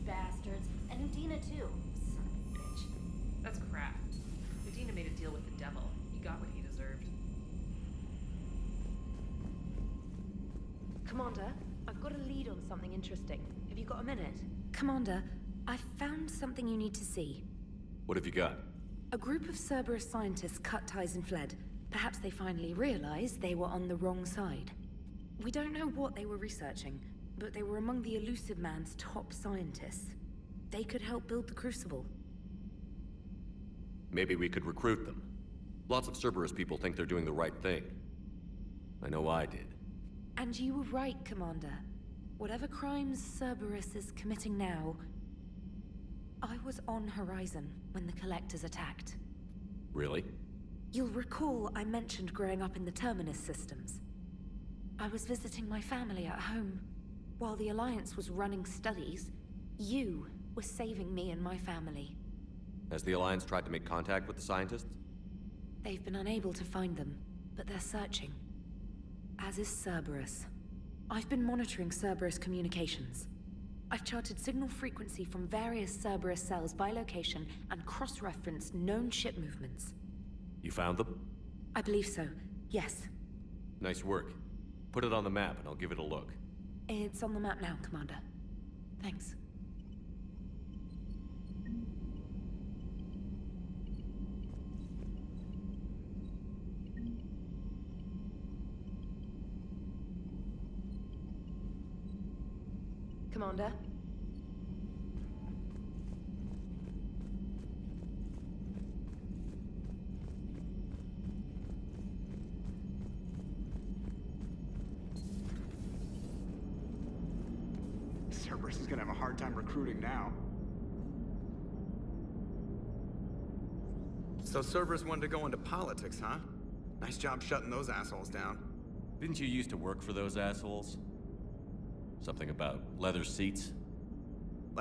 bastards. And Udina too. Son of a bitch. That's crap. Udina made a deal with the devil. He got what he deserved. Commander, I've got a lead on something interesting. Have you got a minute? Commander, I found something you need to see. What have you got? A group of Cerberus scientists cut ties and fled. Perhaps they finally realized they were on the wrong side. We don't know what they were researching, but they were among the Elusive Man's top scientists. They could help build the Crucible. Maybe we could recruit them. Lots of Cerberus people think they're doing the right thing. I know I did. And you were right, Commander. Whatever crimes Cerberus is committing now... I was on Horizon when the Collectors attacked. Really? You'll recall I mentioned growing up in the Terminus systems. I was visiting my family at home. While the Alliance was running studies, you were saving me and my family. Has the Alliance tried to make contact with the scientists? They've been unable to find them, but they're searching. As is Cerberus. I've been monitoring Cerberus communications. I've charted signal frequency from various Cerberus cells by location and cross-referenced known ship movements. You found them? I believe so, yes. Nice work. Put it on the map and I'll give it a look. It's on the map now, Commander. Thanks. Commander? Cerberus is gonna have a hard time recruiting now. So Cerberus wanted to go into politics, huh? Nice job shutting those assholes down. Didn't you used to work for those assholes? Something about leather seats?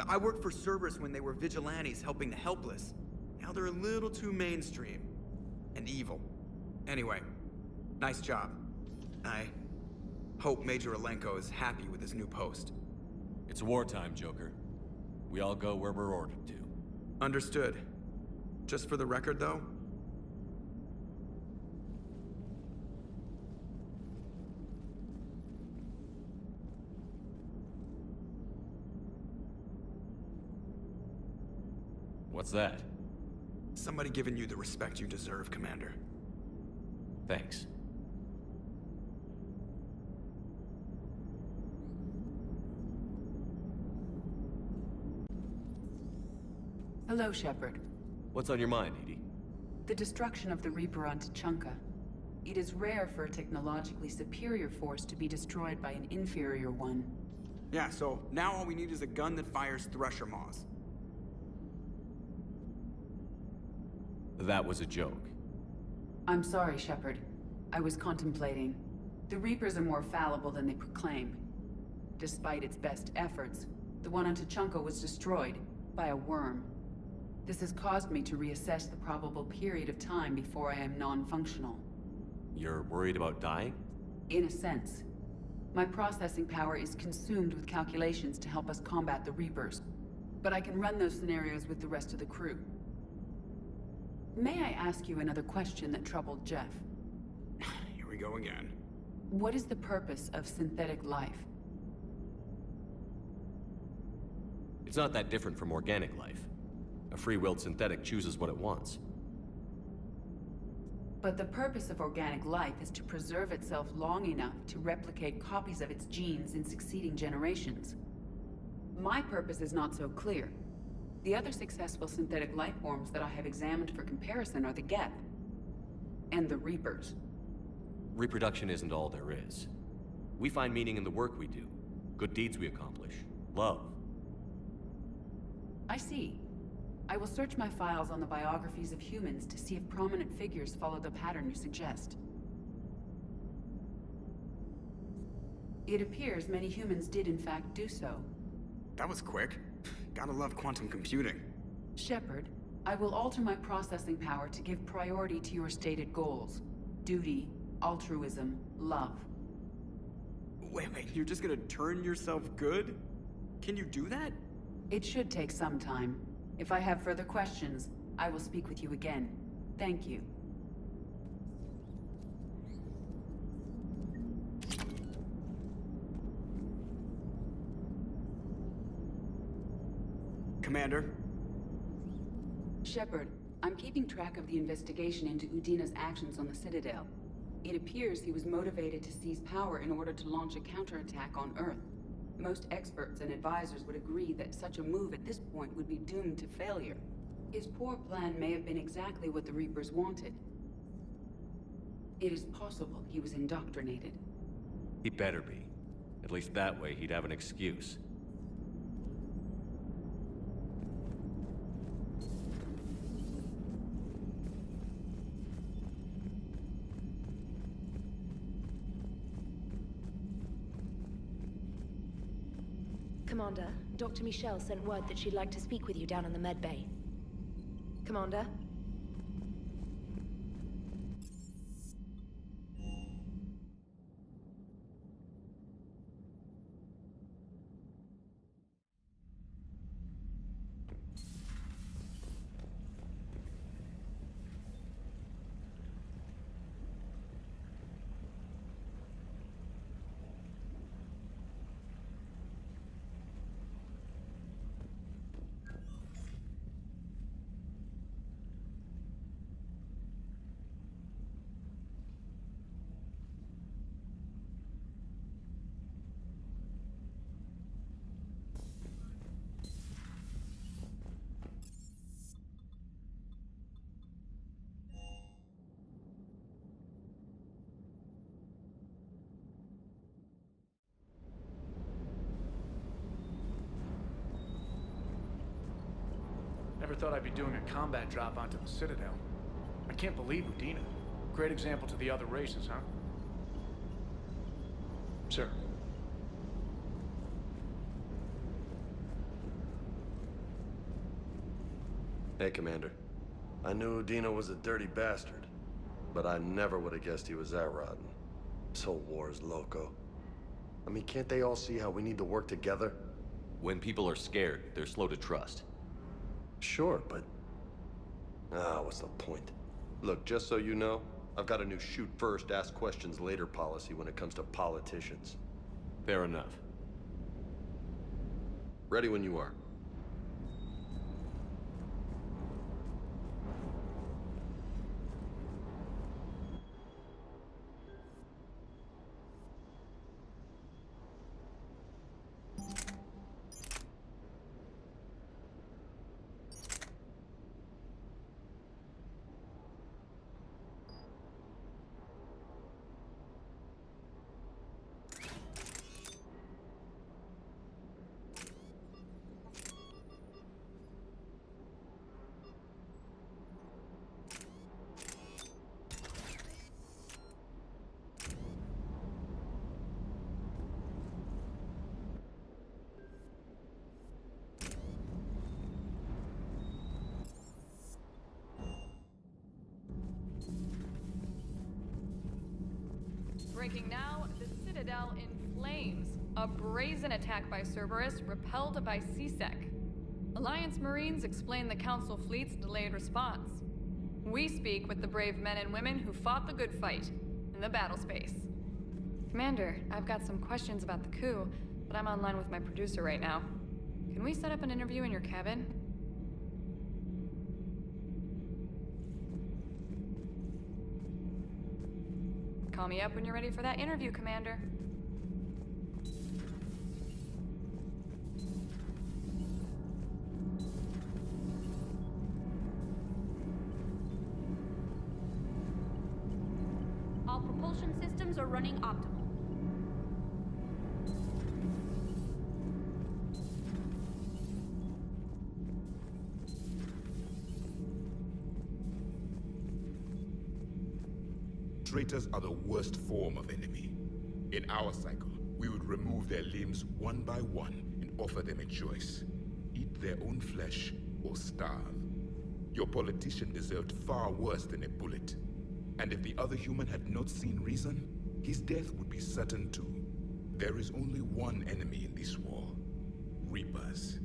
I worked for Cerberus when they were vigilantes helping the helpless. Now they're a little too mainstream. And evil. Anyway, nice job. I hope Major Alenko is happy with his new post. It's wartime, Joker. We all go where we're ordered to. Understood. Just for the record, though, What's that? somebody giving you the respect you deserve, Commander. Thanks. Hello, Shepard. What's on your mind, Edie? The destruction of the Reaper on Tuchanka. It is rare for a technologically superior force to be destroyed by an inferior one. Yeah, so now all we need is a gun that fires Thresher Maws. That was a joke. I'm sorry, Shepard. I was contemplating. The Reapers are more fallible than they proclaim. Despite its best efforts, the one on Tuchanka was destroyed by a worm. This has caused me to reassess the probable period of time before I am non-functional. You're worried about dying? In a sense. My processing power is consumed with calculations to help us combat the Reapers. But I can run those scenarios with the rest of the crew. May I ask you another question that troubled Jeff? Here we go again. What is the purpose of synthetic life? It's not that different from organic life. A free-willed synthetic chooses what it wants. But the purpose of organic life is to preserve itself long enough to replicate copies of its genes in succeeding generations. My purpose is not so clear. The other successful synthetic life forms that I have examined for comparison are the Geth and the Reapers. Reproduction isn't all there is. We find meaning in the work we do, good deeds we accomplish, love. I see. I will search my files on the biographies of humans to see if prominent figures follow the pattern you suggest. It appears many humans did in fact do so. That was quick. Gotta love quantum computing. Shepard, I will alter my processing power to give priority to your stated goals. Duty, altruism, love. Wait, you're just gonna turn yourself good? Can you do that? It should take some time. If I have further questions, I will speak with you again. Thank you. Commander? Shepard, I'm keeping track of the investigation into Udina's actions on the Citadel. It appears he was motivated to seize power in order to launch a counterattack on Earth. Most experts and advisors would agree that such a move at this point would be doomed to failure. His poor plan may have been exactly what the Reapers wanted. It is possible he was indoctrinated. He better be. At least that way he'd have an excuse. Commander, Dr. Michelle sent word that she'd like to speak with you down in the med bay. Commander? Never thought I'd be doing a combat drop onto the Citadel. I can't believe Udina. Great example to the other races, huh? Sir. Hey, Commander. I knew Udina was a dirty bastard, but I never would have guessed he was that rotten. This whole war is loco. I mean, can't they all see how we need to work together? When people are scared, they're slow to trust. Sure, but... what's the point? Look, just so you know, I've got a new shoot first, ask questions later policy when it comes to politicians. Fair enough. Ready when you are. Breaking now, the Citadel in flames. A brazen attack by Cerberus repelled by C-Sec. Alliance Marines explain the Council fleet's delayed response. We speak with the brave men and women who fought the good fight in the battle space. Commander, I've got some questions about the coup, but I'm online with my producer right now. Can we set up an interview in your cabin? Call me up when you're ready for that interview, Commander. All propulsion systems are running optimal. Traitors are the worst form of enemy. In our cycle, we would remove their limbs one by one and offer them a choice. Eat their own flesh or starve. Your politician deserved far worse than a bullet. And if the other human had not seen reason, his death would be certain too. There is only one enemy in this war. Reapers.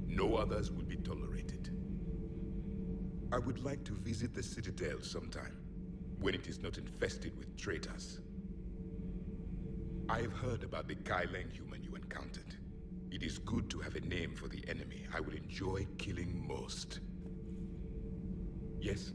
No others will be tolerated. I would like to visit the Citadel sometime, when it is not infested with traitors. I have heard about the Kaileng human you encountered. It is good to have a name for the enemy I will enjoy killing most. Yes?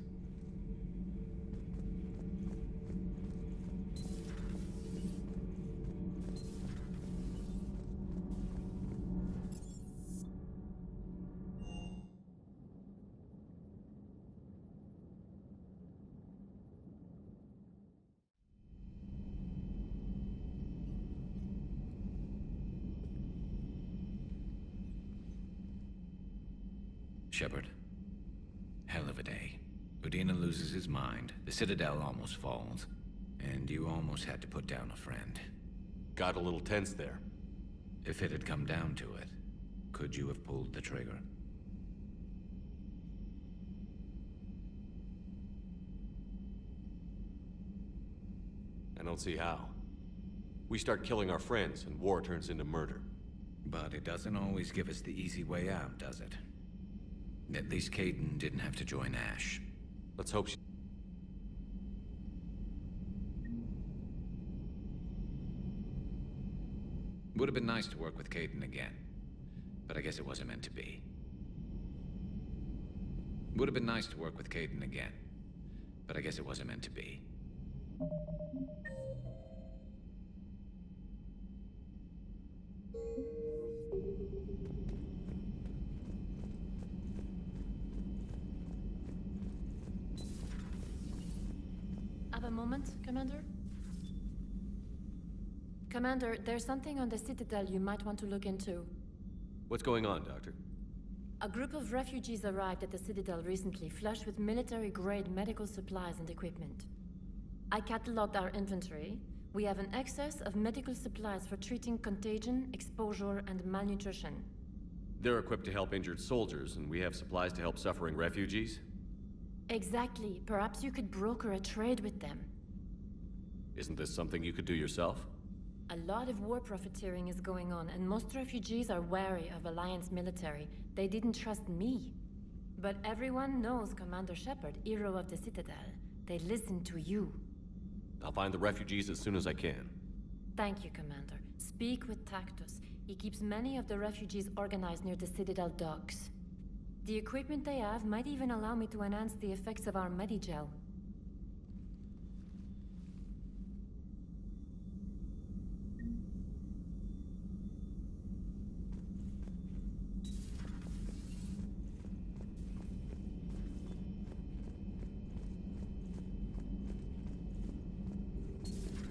Shepard. Hell of a day. Udina loses his mind, the Citadel almost falls, and you almost had to put down a friend. Got a little tense there. If it had come down to it, could you have pulled the trigger? I don't see how. We start killing our friends, and war turns into murder. But it doesn't always give us the easy way out, does it? At least Kaidan didn't have to join Ash. Let's hope she... Would have been nice to work with Kaidan again, but I guess it wasn't meant to be. Would have been nice to work with Kaidan again, but I guess it wasn't meant to be. Have a moment, Commander? Commander, there's something on the Citadel you might want to look into. What's going on, Doctor? A group of refugees arrived at the Citadel recently, flushed with military-grade medical supplies and equipment. I cataloged our inventory. We have an excess of medical supplies for treating contagion, exposure, and malnutrition. They're equipped to help injured soldiers, and we have supplies to help suffering refugees? Exactly. Perhaps you could broker a trade with them. Isn't this something you could do yourself? A lot of war profiteering is going on, and most refugees are wary of Alliance military. They didn't trust me. But everyone knows Commander Shepard, hero of the Citadel. They listen to you. I'll find the refugees as soon as I can. Thank you, Commander. Speak with Tactus. He keeps many of the refugees organized near the Citadel docks. The equipment they have might even allow me to enhance the effects of our Medigel.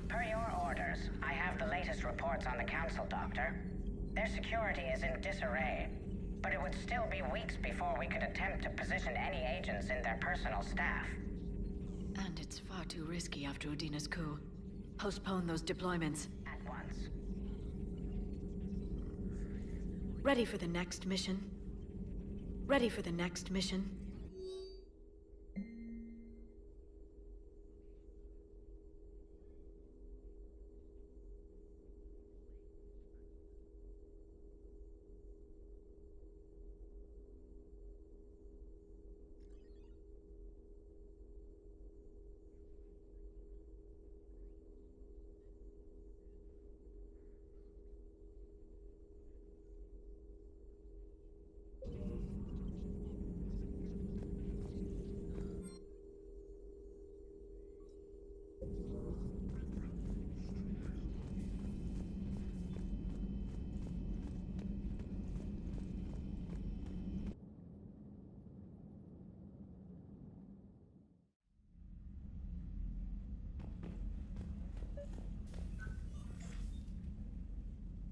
Per your orders, I have the latest reports on the Council, Doctor. Their security is in disarray, but it would still be weeks before we could attempt to position any agents in their personal staff. And it's far too risky after Udina's coup. Postpone those deployments. At once. Ready for the next mission? Ready for the next mission?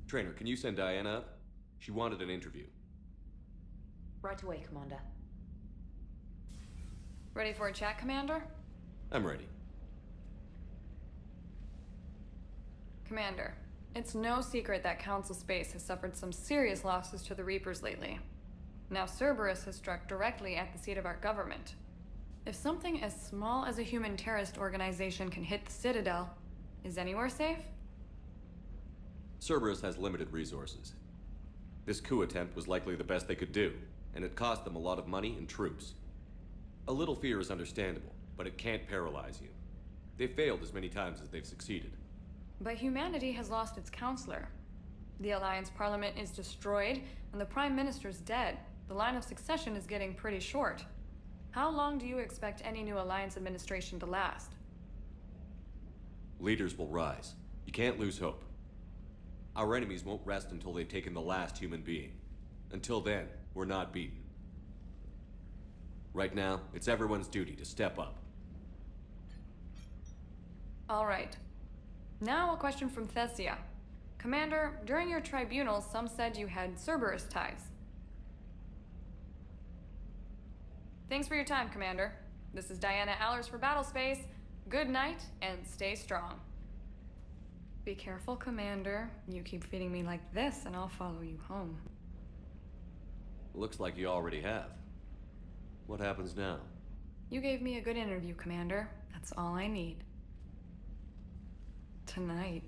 Trainer, can you send Diana up? She wanted an interview. Right away, Commander. Ready for a chat, Commander? I'm ready. Commander, it's no secret that Council Space has suffered some serious losses to the Reapers lately. Now Cerberus has struck directly at the seat of our government. If something as small as a human terrorist organization can hit the Citadel, is anywhere safe? Cerberus has limited resources. This coup attempt was likely the best they could do, and it cost them a lot of money and troops. A little fear is understandable, but it can't paralyze you. They've failed as many times as they've succeeded. But humanity has lost its counselor. The Alliance Parliament is destroyed, and the Prime Minister's dead. The line of succession is getting pretty short. How long do you expect any new Alliance administration to last? Leaders will rise. You can't lose hope. Our enemies won't rest until they've taken the last human being. Until then, we're not beaten. Right now, it's everyone's duty to step up. All right. Now a question from Thessia. Commander, during your tribunal, some said you had Cerberus ties. Thanks for your time, Commander. This is Diana Allers for Battlespace. Good night, and stay strong. Be careful, Commander. You keep feeding me like this, and I'll follow you home. Looks like you already have. What happens now? You gave me a good interview, Commander. That's all I need. Tonight.